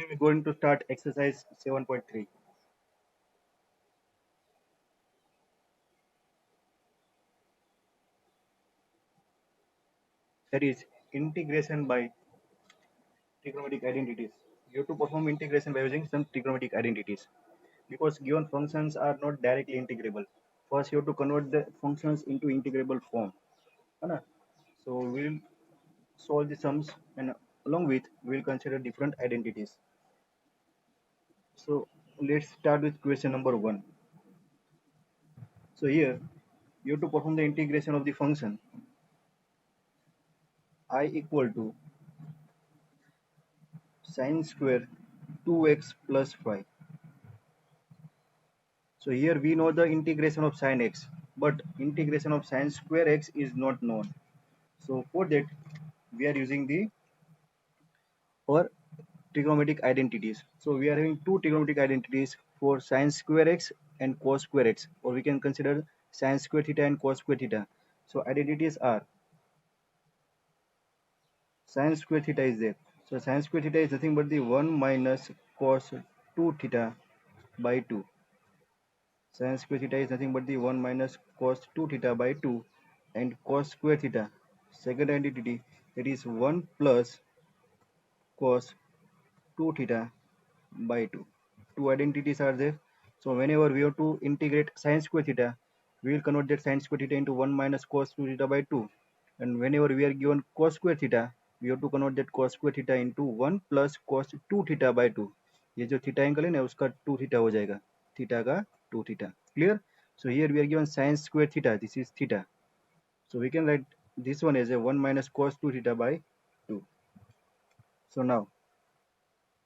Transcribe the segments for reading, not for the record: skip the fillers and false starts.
Today we're going to start exercise 7.3. That is integration by trigonometric identities. You have to perform integration by using some trigonometric identities because given functions are not directly integrable. First, you have to convert the functions into integrable form. है ना? So we'll solve the sums and along with we'll consider different identities. So let's start with question number 1. So here you have to perform the integration of the function I equal to sine square 2x plus 5. So here we know the integration of sine x, but integration of sine square x is not known. So for that we are using the our trigonometric identities. So we are having two trigonometric identities for sine square x and cos square x, or we can consider sine square theta and cos square theta. So identities are sine square theta is there. So sine square theta is nothing but the 1 minus cos 2 theta by 2. Sin square theta is nothing but the 1 minus cos 2 theta by 2, and cos square theta, second identity, that is 1 plus cos 2 theta by 2. Two identities are there. So whenever we have to integrate sin square theta, we will convert that sin square theta into 1 minus cos 2 theta by 2. And whenever we are given cos square theta, we have to convert that cos square theta into 1 plus cos 2 theta by 2. ये जो theta angle है ना उसका 2 theta हो जाएगा, theta का 2 theta. Clear? So here we are given sin square theta, this is theta. So we can write this one as a 1 minus cos 2 theta by 2. So now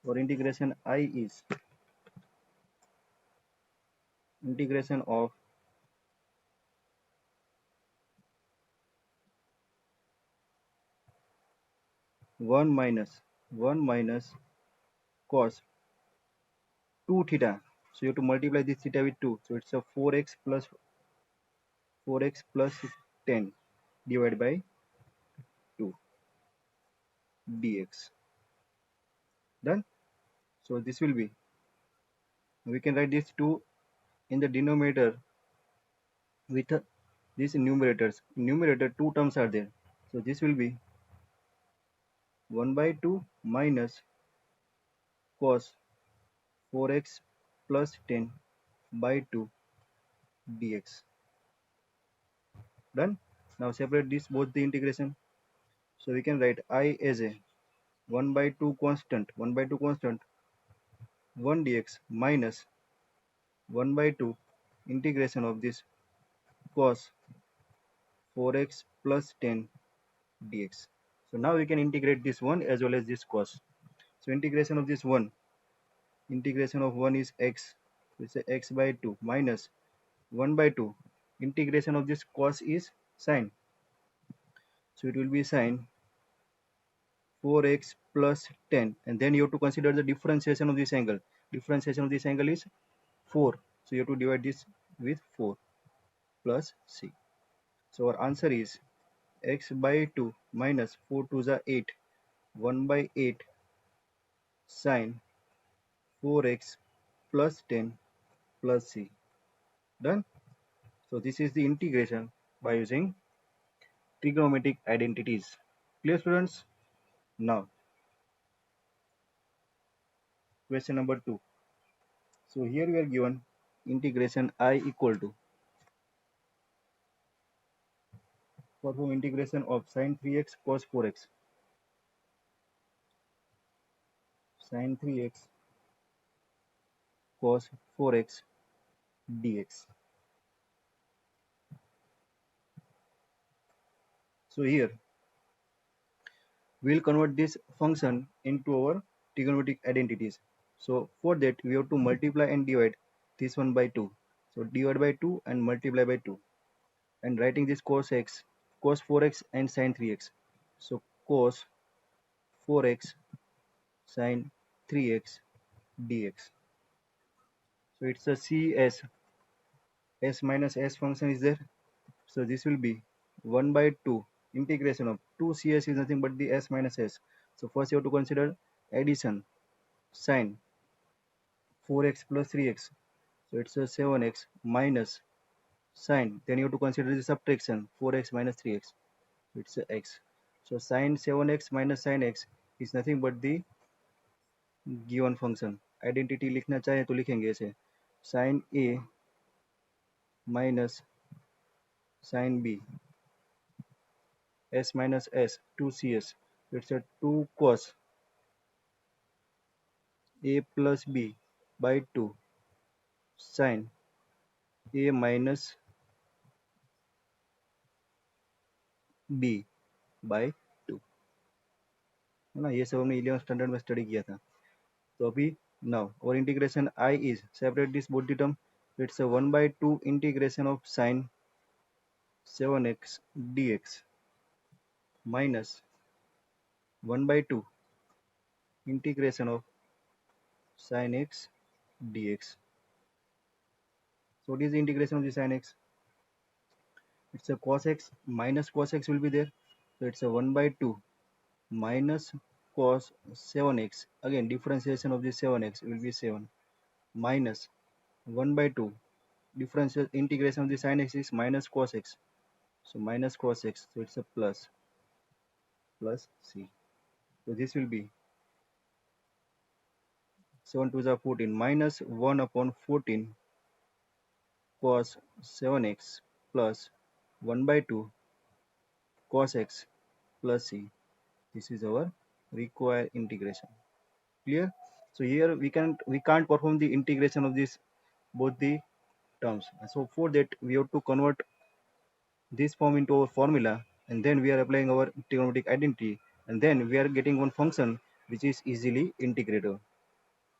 our integration I is integration of 1 minus cos 2 theta. So you have to multiply this theta with 2. So it's a 4x plus 10 divided by 2 dx. Done? So this will be, we can write this 2 in the denominator with these numerators. Numerator, two terms are there. So this will be 1 by 2 minus cos 4x plus 10 by 2 dx. Done? Now separate this both the integration. So we can write I as a 1 by 2 constant 1 dx minus 1 by 2 integration of this cos 4x plus 10 dx. So now we can integrate this one as well as this cos. So integration of this one, integration of 1 is x, so it's a x by 2 minus 1 by 2, integration of this cos is sine, so it will be sine 4x plus 10, and then you have to consider the differentiation of this angle. Differentiation of this angle is 4, so you have to divide this with 4 plus c. So our answer is x by 2 minus 4 to the 8, 1 by 8 sine 4x plus 10 plus c. Done? So this is the integration by using trigonometric identities. Clear, students? Now question number 2. So here we are given integration I equal to, perform integration of sine 3x cos 4x, sine 3x cos 4x dx. So here we will convert this function into our trigonometric identities. So for that we have to multiply and divide this one by 2. So divide by 2 and multiply by 2, and writing this cos x, cos 4x and sine 3x. So cos 4x sine 3x dx. So it's a cs, s minus s function is there. So this will be 1 by 2 integration of 2 cs is nothing but the s minus s. So first you have to consider addition. sine 4x plus 3x. So it's a 7x minus sine. Then you have to consider the subtraction 4x minus 3x. It's a x. So sine 7x minus sine x is nothing but the given function. Identity लिखना चाहे तो लिखेंगे ऐसे sin a minus sin b s minus s 2cs. It's a 2 cos a plus b by 2 sin a minus b by 2 है ना. ये सब हमने 11th स्टैंडर्ड में स्टडी किया था. तो अभी नाउ और integration I is separate this both the term. It's a 1/2 integration of sin 7x dx minus 1/2 integration of sin x dx. So what is the integration of the sin x? It's a cos x minus cos x will be there. So it's a 1/2 minus cos 7x. Again differentiation of the 7x will be 7 minus 1/2 differential integration of the sin x is minus cos x. So minus cos x. So it's a plus c. So this will be 7 to the 14 minus 1 upon 14 cos 7x plus 1/2 cos x plus c. This is our required integration. Clear? So here we can't perform the integration of this both the terms. So for that we have to convert this form into our formula, and then we are applying our trigonometric identity, and then we are getting one function which is easily integratable.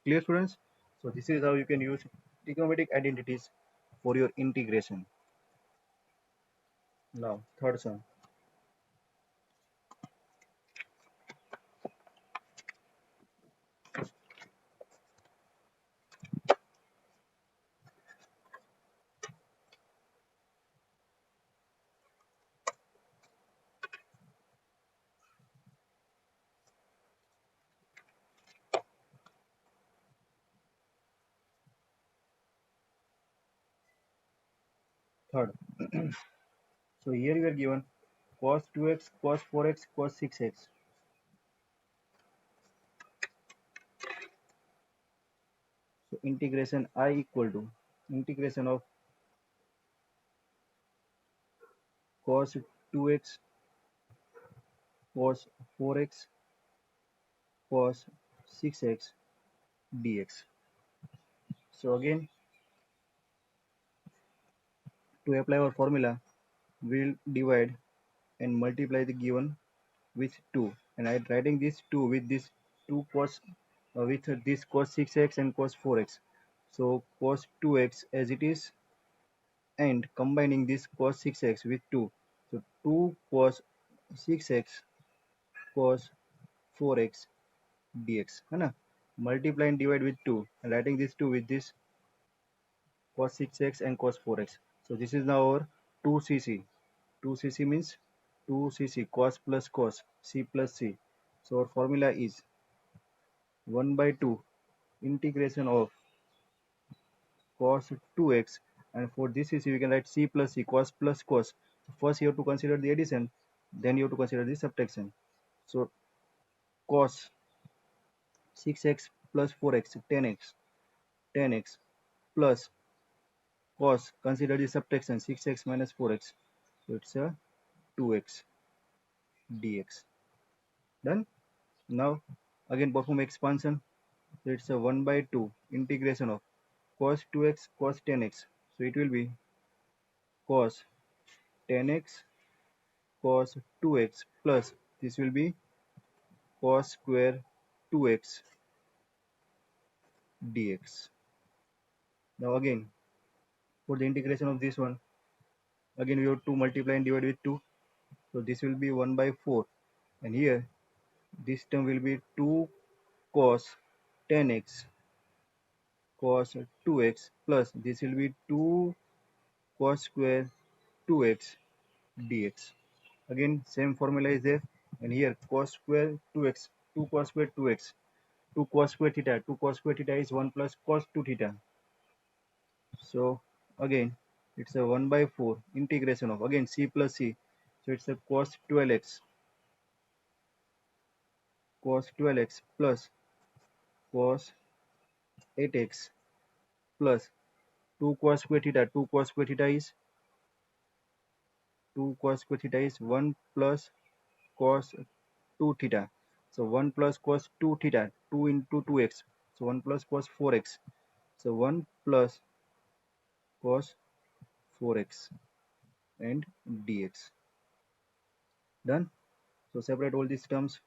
Clear, students? So this is how you can use trigonometric identities for your integration. Now third sum. Third. So here we are given cos 2x, cos 4x, cos 6x. So integration I equal to integration of cos 2x, cos 4x, cos 6x dx. So again, to apply our formula, we'll divide and multiply the given with 2. And I'm writing this 2 with this 2 cos with this cos 6x and cos 4x. So cos 2x as it is, and combining this cos 6x with 2. So 2 cos 6x cos 4x dx है ना. Multiply and divide with 2 and writing this 2 with this cos 6x and cos 4x. So this is now our 2cc. 2cc means 2cc cos plus cos c plus c. So our formula is 1/2 integration of cos 2x, and for this cc we can write c plus c cos plus cos. First you have to consider the addition, then you have to consider the subtraction. So cos 6x plus 4x 10x plus cos, consider the subtraction 6x minus 4x, so it's a 2x dx. Done. Now again perform expansion. So it's a 1/2 integration of cos 2x cos 10x. So it will be cos 10x cos 2x plus this will be cos square 2x dx. Now again for the integration of this one, again we have to multiply and divide with 2. So this will be 1/4, and here this term will be 2 cos 10x cos 2x plus this will be 2 cos square 2x dx. Again same formula is there, and here cos square 2x 2 cos square 2x. 2 cos square theta. 2 cos square theta is 1 plus cos 2 theta. So again it's a 1 by 4 integration of again c plus c. So it's a cos 12x plus cos 8x plus 2 cos square theta. 2 cos square theta is 1 plus cos 2 theta. So 1 plus cos 2 theta, 2 into 2x. So 1 plus cos 4x. So 1 plus cos 4x and dx. Done. So separate all these terms.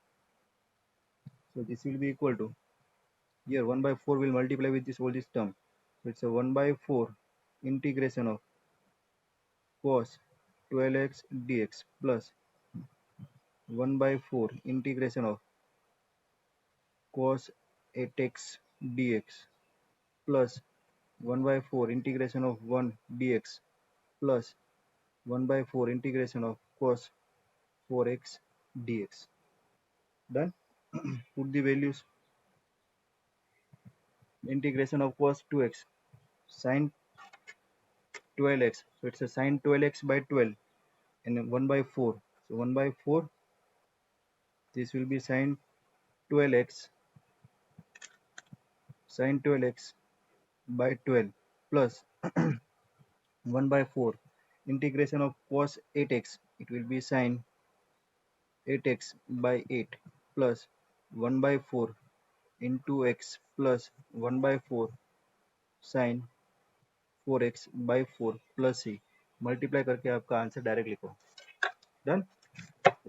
So this will be equal to, here 1 by 4 will multiply with this all this term. So it's a 1 by 4 integration of cos 12x dx plus 1 by 4 integration of cos 8x dx plus 1 by 4 integration of 1 dx plus 1 by 4 integration of cos 4x dx. Done. Put the values. Integration of cos 2x sin 12x. So it's a sin 12x by 12 and 1 by 4. So 1 by 4, this will be sin 12x by 12 plus 1 by 4 integration of cos 8x. It will be sin 8x by 8 plus 1 by 4 into x plus 1 by 4 sin 4x by 4 plus c. Multiply करके आपका answer direct लिखो. Done.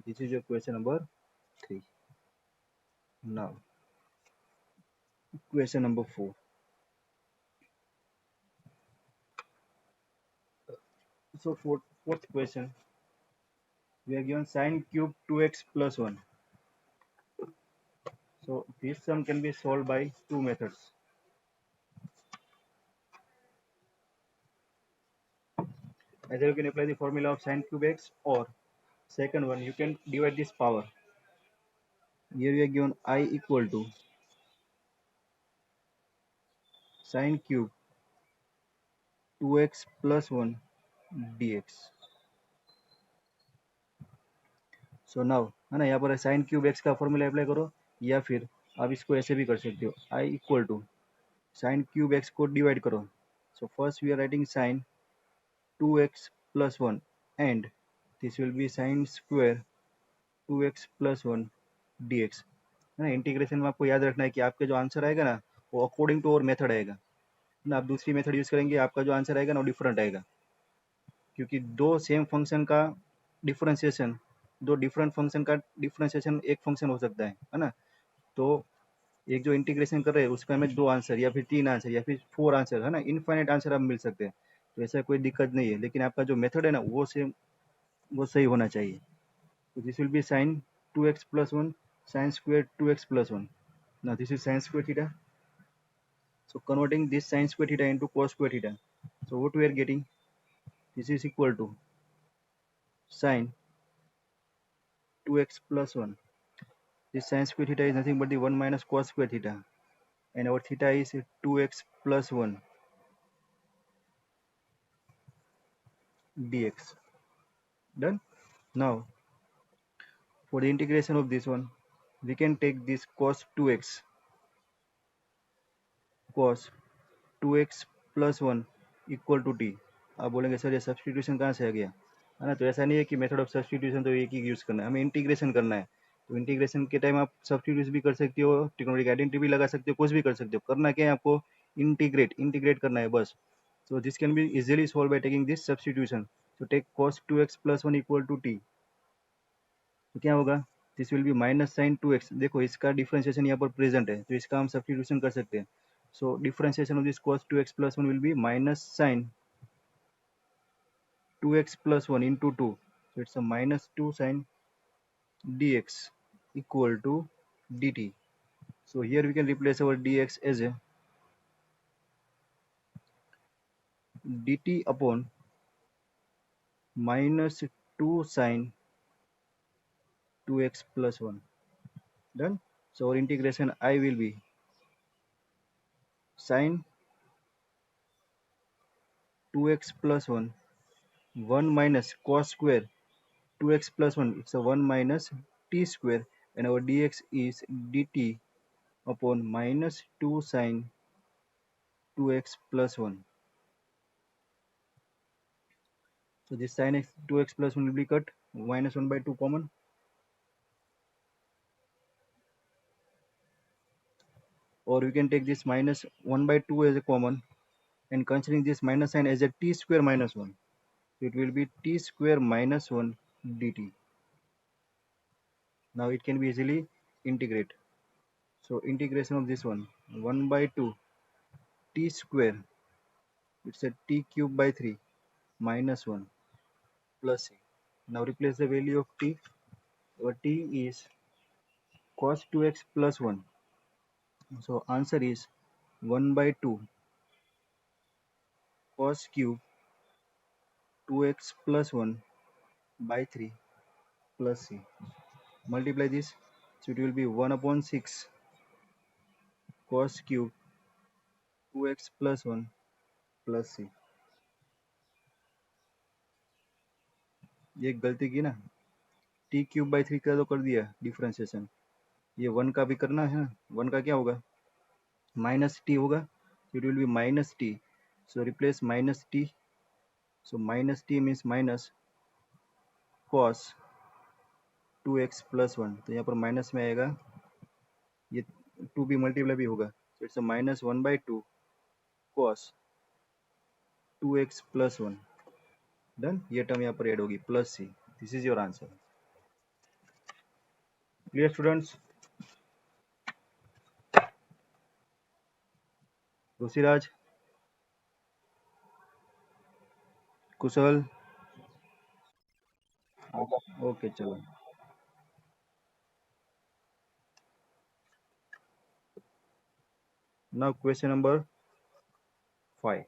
This is your question number 3. Now question number 4. So fourth question, we are given sine cube 2x plus 1. So this sum can be solved by two methods. Either you can apply the formula of sine cube x, or second one, you can divide this power. Here we are given I equal to sine cube 2x plus 1 dx. So now है ना, यहाँ पर sign cube x का formula apply करो, या फिर आप इसको ऐसे भी कर सकते हो, I equal to sine cube X को डिवाइड करो. So first we are writing sine 2x plus 1 and this will be sin square 2x plus 1 dx. है ना. इंटीग्रेशन में आपको याद रखना है कि आपके जो आंसर आएगा ना, वो अकॉर्डिंग टू और मेथड आएगा ना. आप दूसरी मेथड यूज करेंगे, आपका जो आंसर आएगा ना वो डिफरेंट आएगा, क्योंकि दो सेम फंक्शन का डिफरेंशिएशन, दो डिफरेंट फंक्शन का डिफरेंशिएशन एक फंक्शन हो सकता है ना. तो एक जो इंटीग्रेशन कर रहे हैं उसका हमें दो आंसर या फिर तीन आंसर या फिर फोर आंसर, है ना, इनफाइनाइट आंसर आप मिल सकते हैं. तो ऐसा कोई दिक्कत नहीं है, लेकिन आपका जो मेथड है ना वो सेम, वो सही होना चाहिए. तो this will B sin 2x plus 1 sin square 2x plus 1. Now this is sin square theta. So converting this sin square theta into cos square theta. So what we are getting, this is equal to sin 2x plus 1. This sin square theta is nothing but the 1 minus cos square theta, and our theta is 2x plus 1 dx. Done. Now for the integration of this one, we can take this cos 2x plus 1 equal to t. आप बोलेंगे sir ये substitution कहाँ से आ गया, है ना. तो ऐसा नहीं है कि मेथड ऑफ सब्सटीट्यूशन तो एक ही यूज़ करना है, हमें इंटीग्रेशन करना है. तो इंटीग्रेशन के टाइम आप सब्सटीट्यूट भी कर सकते हो, ट्रिग्नोमेट्रिक आइडेंटिटी भी लगा सकते हो, कुछ भी कर सकते हो. करना क्या है आपको, इंटीग्रेट करना है बस. So this can be easily solve by taking this substitution. तो take cos 2x plus 1 equal to T. तो क्या होगा, this will be minus sine 2x. देखो इसका डिफरेंशिएशन यहाँ पर प्रेजेंट है, तो इसका हम सब्सटीट्यूशन कर सकते हैं. So differentiation of this cos 2x plus 1 will be minus sin 2x plus 1 into 2. So it's a minus 2 sin dx equal to dt. So here we can replace our dx as a dt upon minus 2 sin 2x plus 1. Done. So our integration I will be sine 2x plus 1, 1 minus cos square 2x plus 1, it's a 1 minus t square, and our dx is dt upon minus 2 sine 2x plus 1. So this sine x 2x plus 1 will be cut, minus 1 by 2 common, or we can take this minus 1 by 2 as a common and considering this minus sign as a t square minus 1. So it will be t square minus 1 dt. Now it can be easily integrate. So integration of this one, 1 by 2 t square, it's a t cube by 3 minus 1 plus c. Now replace the value of t. Our t is cos 2x plus 1. So answer is 1 by 2 cos cube 2x plus 1 by 3 plus c. Multiply this, so it will be 1 upon 6 cos cube 2x plus 1 plus c. ये एक गलती की ना, T cube by 3 का तो कर दिया differentiation, ये 1 का भी करना है ना, 1 का क्या होगा, माइनस टी होगा, it will be minus T, so replace minus T, so minus T means minus cos 2x plus 1, तो यहाँ पर माइनस में आएगा, ये 2 भी मल्टीप्लाई भी होगा, so it's minus 1 by 2 cos 2x plus 1, done, ये टर्म यहाँ पर ऐड होगी plus c. This is your answer. Clear students? Rishiraj, Kushal, okay चलो. Now question number 5.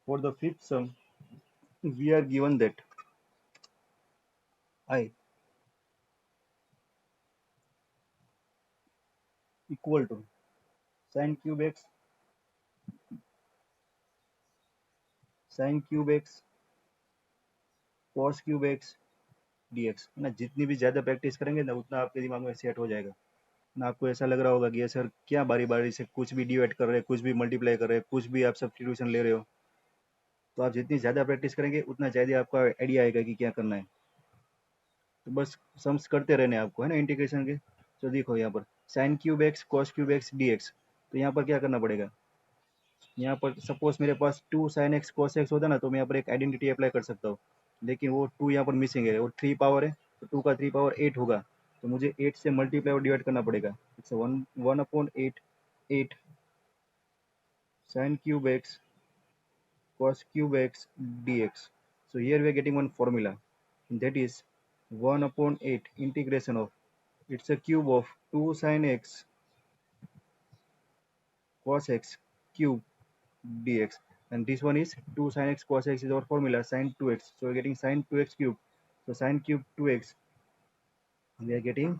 For the fifth sum, we are given that I equal to sin cube x, cos cube x dx है ना. जितनी भी ज़्यादा practice करेंगे ना उतना आपके दिमाग में सेट हो जाएगा ना. आपको ऐसा लग रहा होगा कि ये सर क्या बारी बारी से कुछ भी डिवाइड कर रहे हैं, कुछ भी मल्टीप्लाई कर रहे हैं, कुछ भी आप सब्स्टिट्यूशन ले रहे हो. तो आप जितनी ज़्यादा प्रैक्टिस करेंगे उतना ज़्यादा आपका आइडिया आएगा कि क्या करना है. तो बस सम्स करते रहने आपको है ना इंटीग्रेशन के. तो देखो यहाँ पर sign cube x cos cube x D x, तो यहाँ पर क्या करना पड़ेगा, यहाँ पर सपोज मेरे पास 2 साइन एक्स कॉस एक्स होता ना तो मैं यहाँ पर एक आइडेंटिटी अप्लाई कर सकता हूँ, लेकिन वो 2 यहाँ पर मिसिंग है, वो 3 पावर है, तो 2 का 3 पावर 8 होगा, तो मुझे 8 से मल्टीप्लाई और डिवाइड करना पड़ेगा. It's 1 upon 8 8 sign cube x cos cube x dx. So here we are getting one formula, that is 1 upon 8 integration of, it's a cube of 2 sin x cos x cube dx, and this one is 2 sin x cos x is our formula sin 2x, so we are getting sin 2x cube, so sin cube 2x, we are getting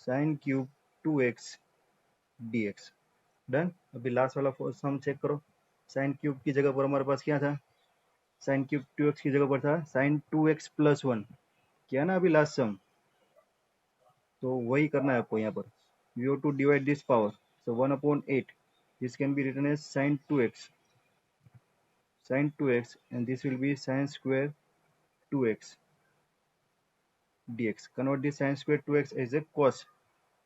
sin cube 2x dx. Done. अभी last वाला sum check करो, sin cube की जगह पर हमारे पास क्या था, sine cube 2x की जगह पर था साइन 2x प्लस 1, क्या ना अभी लास्ट सम, तो वही करना है आपको यहाँ पर. You have to divide this power, so 1 upon 8, this can be written as sin 2x and this will be sin square 2x dx. Convert this sin square 2x as a cos,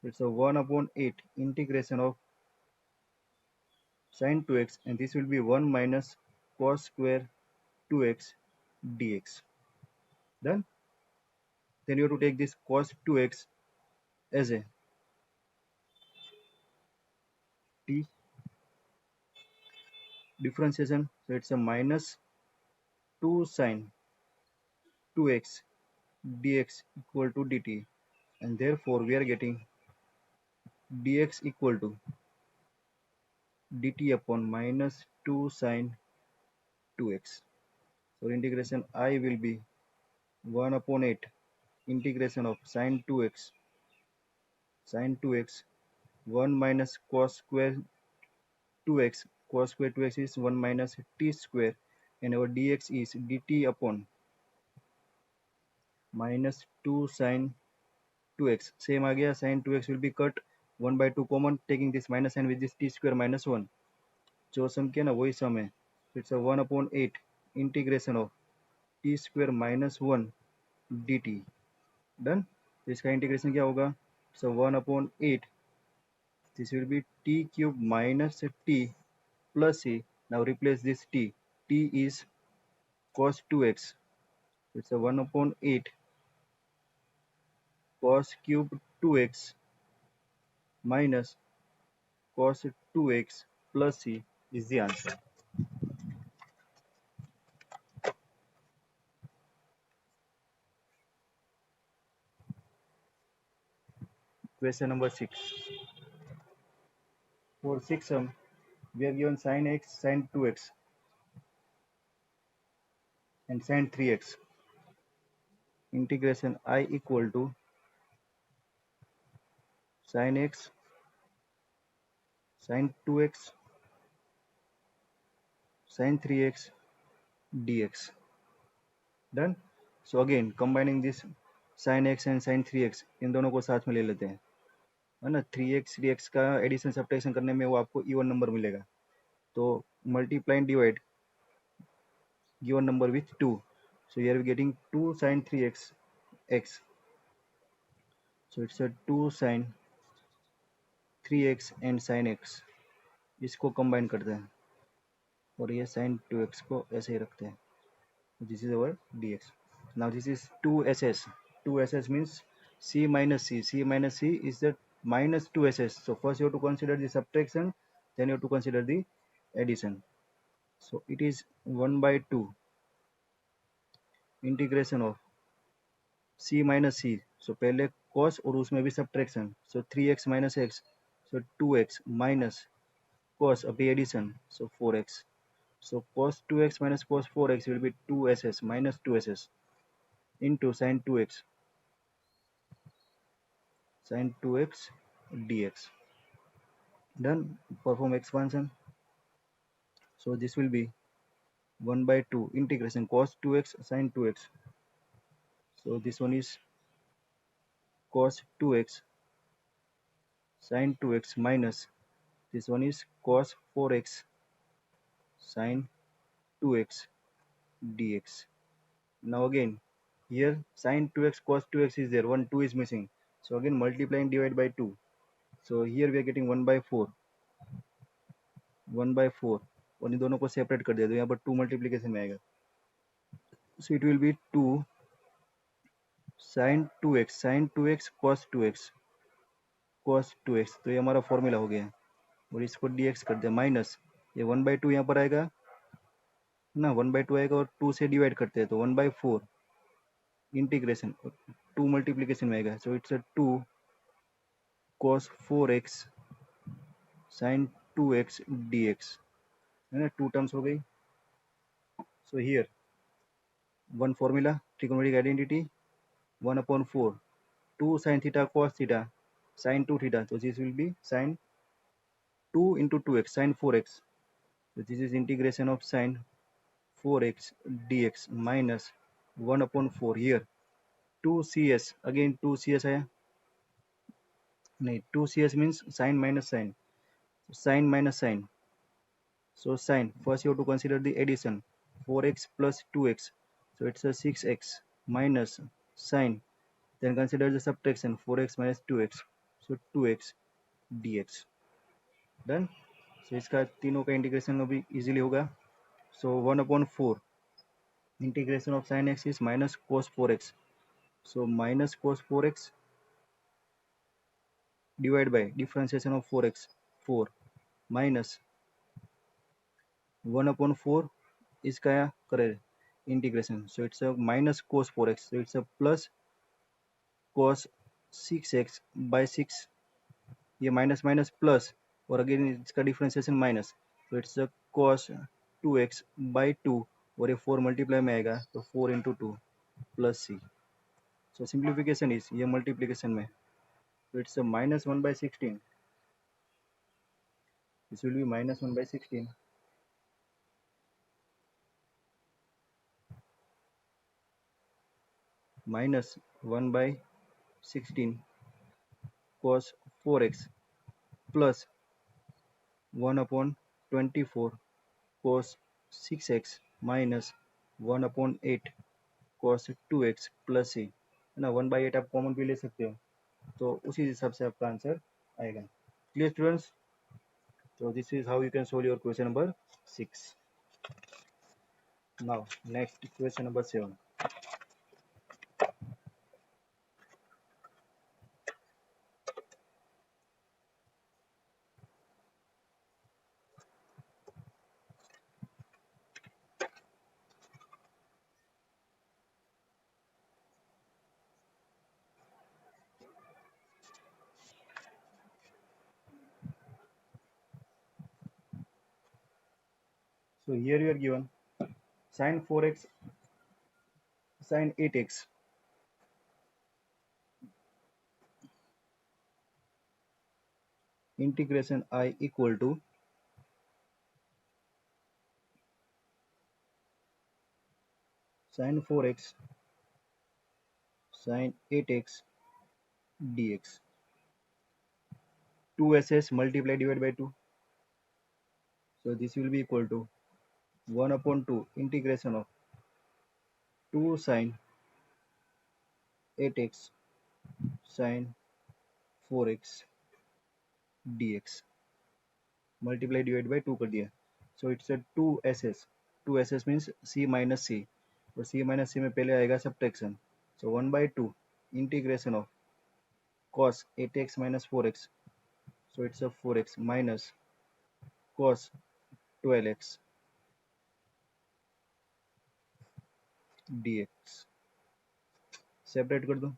it's a 1 upon 8 integration of sin 2x and this will be 1 minus cos square 2x dx. Done. Then you have to take this cos 2x as a t differentiation, so it's a minus 2 sin 2x dx equal to dt, and therefore we are getting dx equal to dt upon minus 2 sin 2x. So integration I will be 1 upon 8 integration of sin 2x 1 minus cos square 2x. Cos square 2x is 1 minus t square, and our dx is dt upon minus 2 sin 2x. Same आ गया, sin 2x will be cut, 1 by 2 common, taking this minus sign with this t square minus 1. जो सम किया ना वही सम है. It's a 1 upon 8 integration of t square minus 1 dt. Done. तो इसका integration क्या होगा? So 1 upon 8, this will be t cube minus t plus c. Now replace this t. T is cos 2x. It's a 1 upon 8 cos cube 2x minus cos 2x plus c is the answer. Question number 6. For 6 sum, we have given sin x, sin 2x and sin 3x. Integration I equal to sin x, sin 2x, sin 3x dx. Done. So again combining this sin x and sin 3x, इन दोनों को साथ में ले लेते हैं, है ना. 3x 3x का एडिशन सब्ट्रैक्शन करने में वो आपको इवन नंबर मिलेगा. तो multiply and divide given number with 2. So here we are getting 2 sin 3x x. So it's a 2 sin 3x and sin x. इसको कंबाइन करते हैं और ये sin 2x को ऐसे ही रखते हैं. This is our dx. Now this is 2ss. 2ss means c minus c. C minus c is the minus 2ss. So first you have to consider the subtraction, then you have to consider the addition. So it is 1 by 2 integration of c minus c. So पहले cos और उसमें भी subtraction. So 3x minus x. So 2x minus cos, अभी addition. So 4x. So cos 2x minus cos 4x will be 2ss minus 2ss into sin 2x. Sin 2x dx. Done. Perform expansion. So this will be 1 by 2 integration cos 2x sin 2x. So this one is cos 2x sin 2x minus this one is cos 4x sin 2x dx. Now again here sin 2x cos 2x is there, 1 2 is missing, so again multiply and divide by 2. So here we are getting 1 by 4 और इन दोनों को separate कर दिया तो यहाँ पर 2 multiplication में आएगा. So it will be 2 sin 2x cos 2x तो ये हमारा फॉर्मूला हो गया और इसको dx कर दिया माइनस ये 1 by 2 यहाँ पर आएगा ना, 1 by 2 आएगा और 2 से डिवाइड करते हैं तो 1 by 4 इंटीग्रेशन 2 मल्टीप्लीकेशन में आएगा. So it's a 2 cos 4x sin 2x dx, है ना. 2 टर्म्स हो गई. So here one formula trigonometric identity 1 upon 4 2 sin theta cos theta sin 2 theta. So this will be sin 2 into 2x sin 4x. So this is integration of sin 4x dx minus 1 upon 4 here 2cs, again 2cs आया नहीं, 2cs means sin minus sin, sin minus sin. So sin, first you have to consider the addition 4x plus 2x, so it's a 6x minus sin, then consider the subtraction 4x minus 2x, so 2x dx. Done. So इसका तीनों का integration अभी easily होगा. So 1 upon 4 integration of sin x is minus cos 4x. So minus cos 4x divide by differentiation of 4x 4 minus 1 upon 4 इसका करे integration. So it's a minus cos 4x. So it's a plus cos 6x by 6. ये minus minus plus और again इसका differentiation minus. तो it's a cos 2x by 2 और ये 4 multiply में आएगा तो 4 into 2 plus c. So simplification is ये multiplication में, so it's a minus 1 by 16. This will be minus 1 by 16 minus 1 by 16 cos 4x plus 1 upon 24 cos 6x minus 1 upon 8 cos 2x plus c है ना, 1/8 आप common भी ले सकते हो, तो उसी हिसाब से आपका आंसर आएगा. Clear students? So this is how you can solve your question number 6. Now next question number 7. So here you are given sin 4x sin 8x integration I equal to sin 4x sin 8x dx. 2ss multiply divided by 2. So this will be equal to 1 upon 2 integration of 2 sin 8x sin 4x dx. Multiply divided by 2 कर दिया. So it's a 2ss. 2ss means c minus c. और c minus c में पहले आएगा subtraction. So 1 by 2 integration of cos 8x minus 4x. So it's a 4x minus cos 12x dx. Separate कर दो.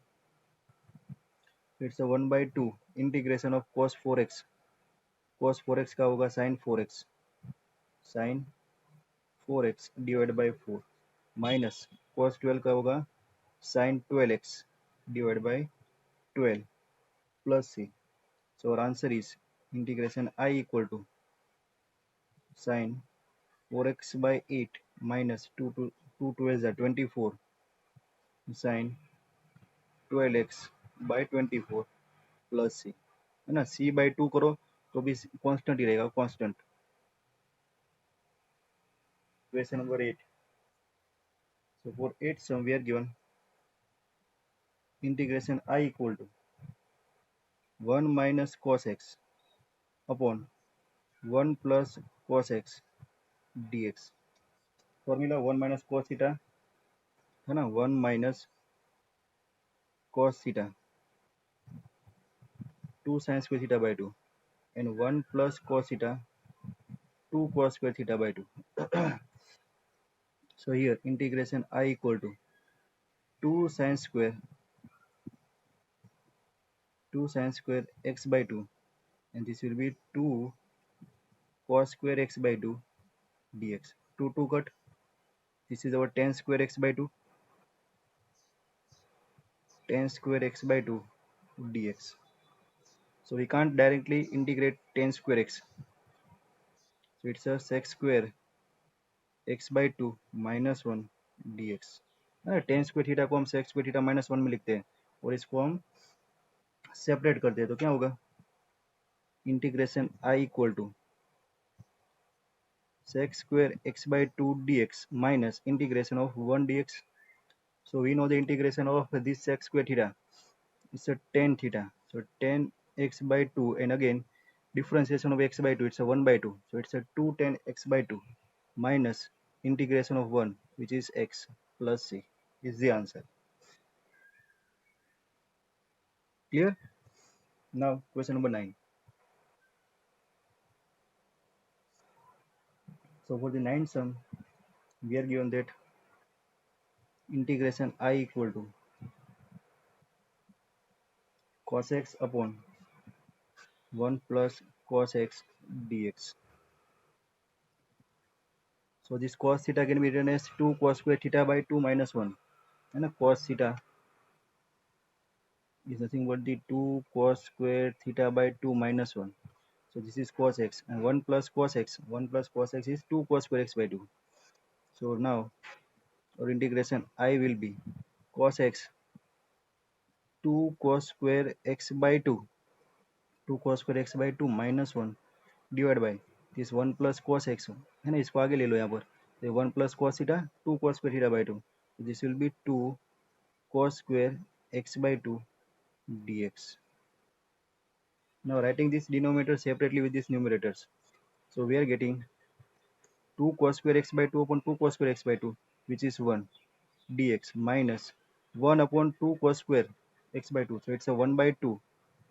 It's a 1 by 2 integration of cos 4x. Cos 4x का होगा sin 4x. Sin 4x divided by 4 minus cos 12 का होगा sin 12x divided by 12 plus c. So our answer is integration I equal to sin 4x by 8 minus 2 is 24 sin 12x by 24 plus c, है ना. c by 2 करो तो भी constant ही रहेगा, constant. Question number 8. So for 8 sum we are given integration I equal to 1 minus cos x upon 1 plus cos x dx. Formula 1 minus cos theta है ना, 1 minus cos theta 2 sin square theta by 2 and 1 plus cos theta 2 cos square theta by 2. So here integration I equal to 2 sin square x by 2 and this will be 2 cos square x by 2 dx. 2 cut. This is our tan square x by 2, tan square x by 2 dx. So we can't directly integrate tan square x. So it's a sec square x by 2 minus 1 dx. tan square theta को हम sec square theta minus 1 में लिखते हैं और इसको हम separate करते हैं तो क्या होगा, integration I equal to sec square x by 2 dx minus integration of 1 dx. So we know the integration of this sec square theta. It's a tan theta. So tan x by 2 and again differentiation of x by 2, it's a 1 by 2. So it's a 2 tan x by 2 minus integration of 1 which is x plus c is the answer. Clear? Now question number 9. So for the 9th sum we are given that integration I equal to cos x upon 1 plus cos x dx. So this cos theta can be written as 2 cos square theta by 2 minus 1, है ना, cos theta is nothing but the 2 cos square theta by 2 minus 1. So this is cos x, and 1 plus cos x. 1 plus cos x is 2 cos square x by 2. So now our integration I will be cos x 2 cos square x by 2. 2 cos square x by 2 minus 1 divided by this 1 plus cos x है ना, इसको आगे ले लो यहाँ पर, तो 1 plus cos theta 2 cos square theta by 2. So this will be 2 cos square x by 2 dx. Now writing this denominator separately with these numerators. So we are getting 2 cos square x by 2 upon 2 cos square x by 2, which is 1 dx, minus 1 upon 2 cos square x by 2. So it's a 1 by 2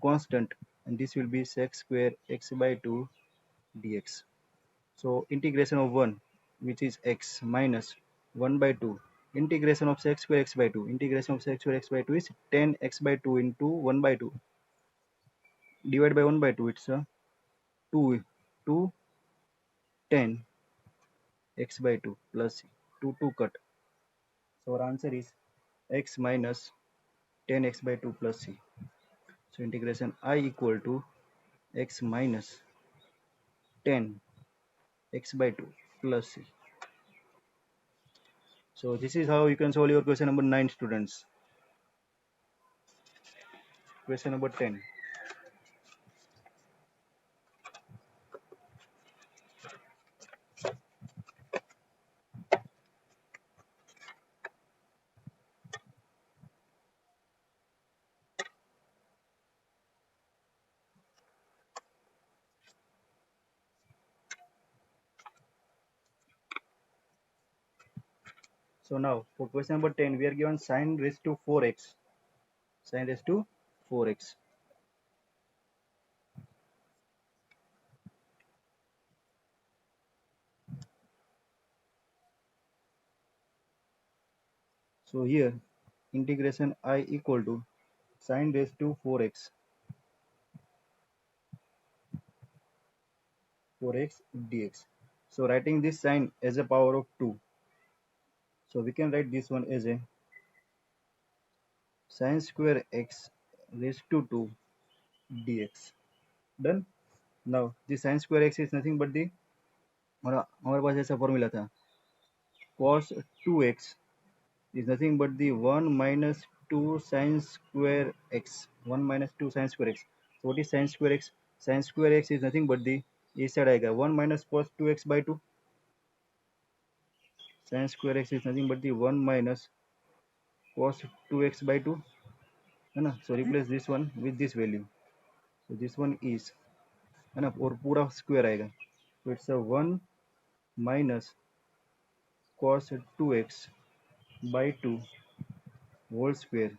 constant, and this will be sec square x by 2 dx. So integration of 1, which is x, minus 1 by 2. Integration of sec square x by 2. Integration of sec square x by 2 is 10 x by 2 into 1 by 2. Divided by 1 by 2, it's a 2 to 10 x by 2 plus c. 2 cut. So our answer is x minus 10 x by 2 plus c. So integration I equal to x minus 10 x by 2 plus c. So this is how you can solve your question number 9, students. Question number 10. So now for question number 10, we are given sine raised to 4x. Sine raised to 4x. So here integration I equal to sine raised to 4x. 4x dx. So writing this sine as a power of 2. So we can write this one as a sine square x raised to 2 dx. Done. Now this sine square x is nothing but the हमारे पास ऐसा formula था cos 2x is nothing but the 1 minus 2 sine square x. 1 minus 2 sine square x. So what is sine square x? Sine square x is nothing but the इस side आएगा 1 minus cos 2x by 2. Sine square x is nothing but the 1 minus cos 2x by 2 है ना. So replace this one with this value. So this one is है ना, और पूरा square आएगा. So it's a 1 minus cos 2x by 2 whole square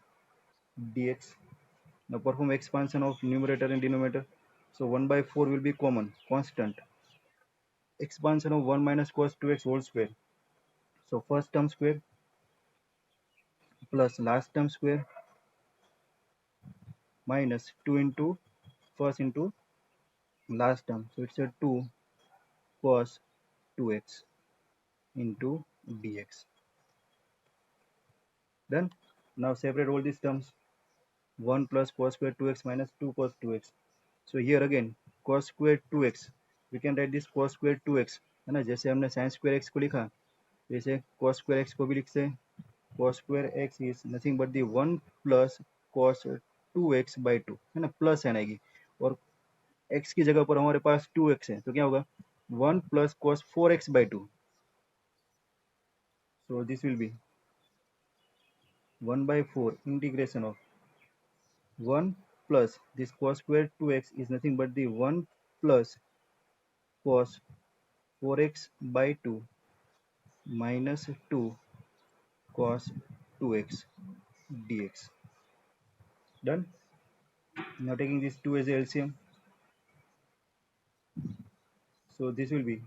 dx. Now perform expansion of numerator and denominator. So 1 by 4 will be common, constant. Expansion of 1 minus cos 2x whole square. So first term square plus last term square minus 2 into first into last term. So it's a 2 cos 2x into dx. Done. Now separate all these terms. 1 plus cos square 2x minus 2 cos 2x. So here again cos square 2x, we can write this cos square 2x है ना, जैसे हमने sin square x को लिखा वैसे cos square x को भी लिखते हैं. Cos square x is nothing but the 1 plus cos 2x by 2 है ना, प्लस है आएगी, और x की जगह पर हमारे पास 2x है तो क्या होगा 1 plus cos 4x by 2. So this will be 1 by 4 integration of 1 plus this cos square 2x is nothing but the 1 plus cos 4x by 2 minus 2 cos 2x dx. Done. Now taking this 2 as a LCM. So this will be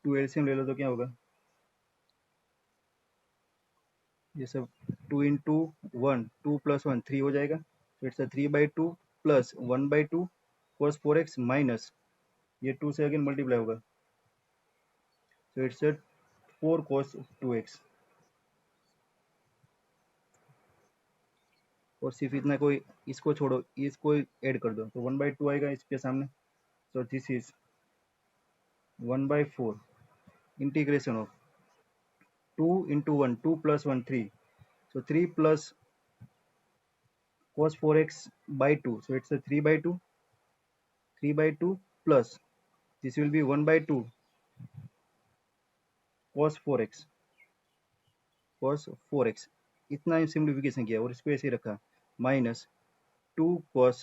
2 LCM ले लो तो क्या होगा, ये सब 2 into 1 2 plus 1 3 हो जाएगा. So it's a 3 by 2 plus 1 by 2 cos 4x minus ये 2 से अगेन मल्टीप्लाई होगा. So it's a 4 cos 2x और सिर्फ इतना, कोई इसको छोड़ो, इसको ऐड कर दो तो 1/2 आएगा इसके सामने. So this is 1/4 integration of 2 into 1, 2 plus 1, 3. So 3 plus cos 4x by 2. So it's a 3/2. 3/2 plus this will be 1/2 cos 4x. cos 4x इतना सिंप्लीफिकेशन किया और इसको ऐसे ही रखा, माइनस 2 cos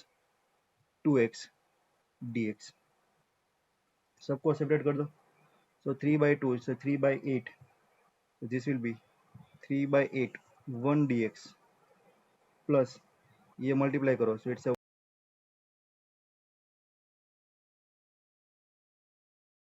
2x dx. सबको सेपरेट कर दो. So 3/2 is 3/8. So this will be 3/8 1 dx plus ये मल्टीप्लाई करो. So it's a